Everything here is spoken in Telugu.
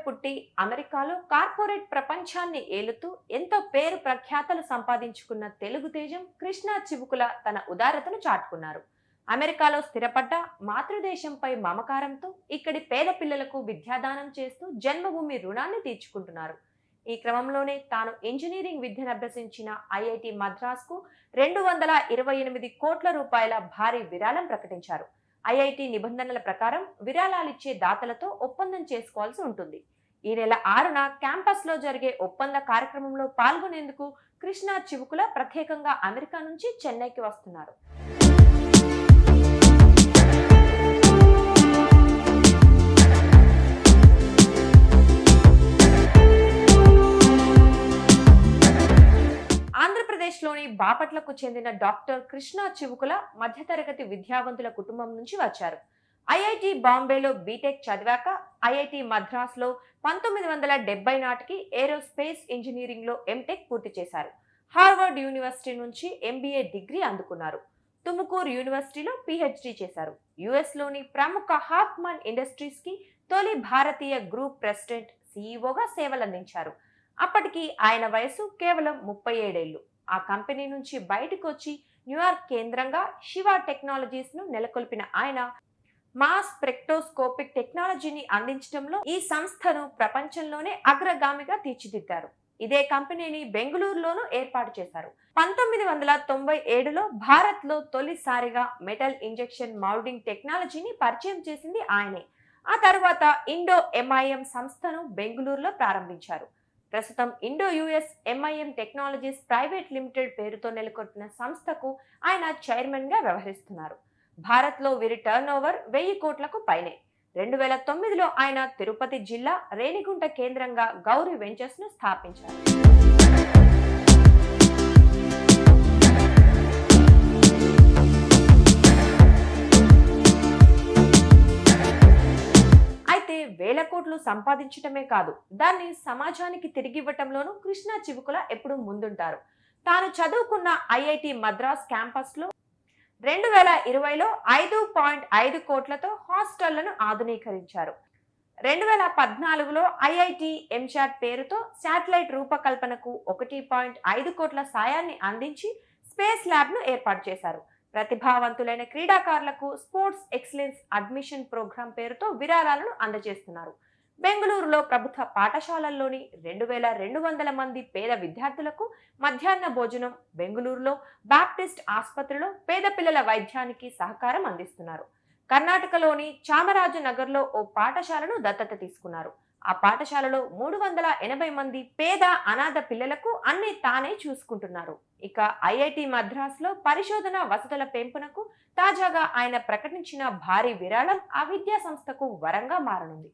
పుట్టి అమెరికాలో కార్పొరేట్ ప్రపంచాన్ని ఏలుతూ ఎంతో పేరు ప్రఖ్యాతలు సంపాదించుకున్న తెలుగు తేజం కృష్ణా చివుకుల తన ఉదారతను చాటుకున్నారు. అమెరికాలో స్థిరపడ్డ మాతృదేశంపై మమకారంతో ఇక్కడి పేద పిల్లలకు విద్యాదానం చేస్తూ జన్మభూమి రుణాన్ని తీర్చుకుంటున్నారు. ఈ క్రమంలోనే తాను ఇంజనీరింగ్ విద్యను అభ్యసించిన ఐఐటి మద్రాస్కు 228 కోట్ల రూపాయల భారీ విరాళం ప్రకటించారు. ఐఐటి నిబంధనల ప్రకారం విరాళాలిచ్చే దాతలతో ఒప్పందం చేసుకోవాల్సి ఉంటుంది. ఈ నెల 6న క్యాంపస్ లో జరిగే ఒప్పంద కార్యక్రమంలో పాల్గొనేందుకు కృష్ణా చివుకుల ప్రత్యేకంగా అమెరికా నుంచి చెన్నైకి వస్తున్నారు. ఆంధ్రప్రదేశ్లోని బాపట్లకు చెందిన డాక్టర్ కృష్ణా చివుకుల మధ్యతరగతి విద్యావంతుల కుటుంబం నుంచి వచ్చారు. ఐఐటి బాంబేలో బీటెక్ చదివాక ఐఐటి మద్రాస్లో 1970 నాటికి ఏరోస్పేస్ ఇంజనీరింగ్లో ఎంటెక్ పూర్తి చేశారు. హార్వర్డ్ యూనివర్సిటీ నుంచి ఎంబీఏ డిగ్రీ అందుకున్నారు. తుముకూరు యూనివర్సిటీలో పిహెచ్డి చేశారు. యుఎస్లోని ప్రముఖ హాఫ్మన్ ఇండస్ట్రీస్కి తొలి భారతీయ గ్రూప్ ప్రెసిడెంట్, సీఈఓగా సేవలందించారు. అప్పటికి ఆయన వయసు కేవలం 37 ఏళ్లు. ఆ కంపెనీ నుంచి బయటకు వచ్చి న్యూయార్క్ కేంద్రంగా శివ టెక్నాలజీస్ ను నెలకొల్పిన ఆయన మాస్ స్పెక్ట్రోస్కోపిక్ టెక్నాలజీని అందించడంలో ఈ సంస్థను ప్రపంచంలోనే అగ్రగామిగా తీర్చిదిద్దారు. ఇదే కంపెనీని బెంగళూరులోనూ ఏర్పాటు చేశారు. 1997లో భారత్ లో తొలిసారిగా మెటల్ ఇంజెక్షన్ మౌల్డింగ్ టెక్నాలజీని పరిచయం చేసింది ఆయనే. ఆ తర్వాత ఇండో ఎంఐఎం సంస్థను బెంగళూరులో ప్రారంభించారు. ప్రస్తుతం Indo US MIM technologies private limited పేరుతో నెలకొల్పిన సంస్థకు ఆయన చైర్మన్ గా వ్యవహరిస్తున్నారు. భారత్ లో వీరి టర్నోవర్ 1000 కోట్లకు పైనే. 2009లో ఆయన తిరుపతి జిల్లా రేణిగుంట కేంద్రంగా గౌరీ వెంచర్స్ ను స్థాపించారు. వేల కోట్లు సంపాదించటమే కాదు, దాన్ని సమాజానికి తిరిగివ్వటంలోనూ కృష్ణా చివుకుల ఎప్పుడూ ముందుంటారు. తాను చదువుకున్న ఐఐటి మద్రాస్ క్యాంపస్ లో 2020లో 5.5 కోట్లతో హాస్టళ్లను ఆధునీకరించారు. 2014లో ఐఐటి ఎంచాట్ పేరుతో శాటిలైట్ రూపకల్పనకు 1.5 కోట్ల సాయాన్ని అందించి స్పేస్ ల్యాబ్ ను ఏర్పాటు చేశారు. ప్రతిభావంతులైన క్రీడాకారులకు స్పోర్ట్స్ ఎక్సలెన్స్ అడ్మిషన్ ప్రోగ్రాం పేరుతో విరాళాలను అందజేస్తున్నారు. బెంగళూరులో ప్రభుత్వ పాఠశాలల్లోని 2200 మంది పేద విద్యార్థులకు మధ్యాహ్న భోజనం, బెంగళూరులో బాప్టిస్ట్ ఆసుపత్రిలో పేద పిల్లల వైద్యానికి సహకారం అందిస్తున్నారు. కర్ణాటకలోని చామరాజనగర్లో ఓ పాఠశాలను దత్తత తీసుకున్నారు. ఆ పాఠశాలలో 380 మంది పేద అనాథ పిల్లలకు అన్ని తానే చూసుకుంటున్నారు. ఇక ఐఐటి మద్రాస్ లో పరిశోధన వసతుల పెంపునకు తాజాగా ఆయన ప్రకటించిన భారీ విరాళం ఆ విద్యా సంస్థకు వరంగా మారనుంది.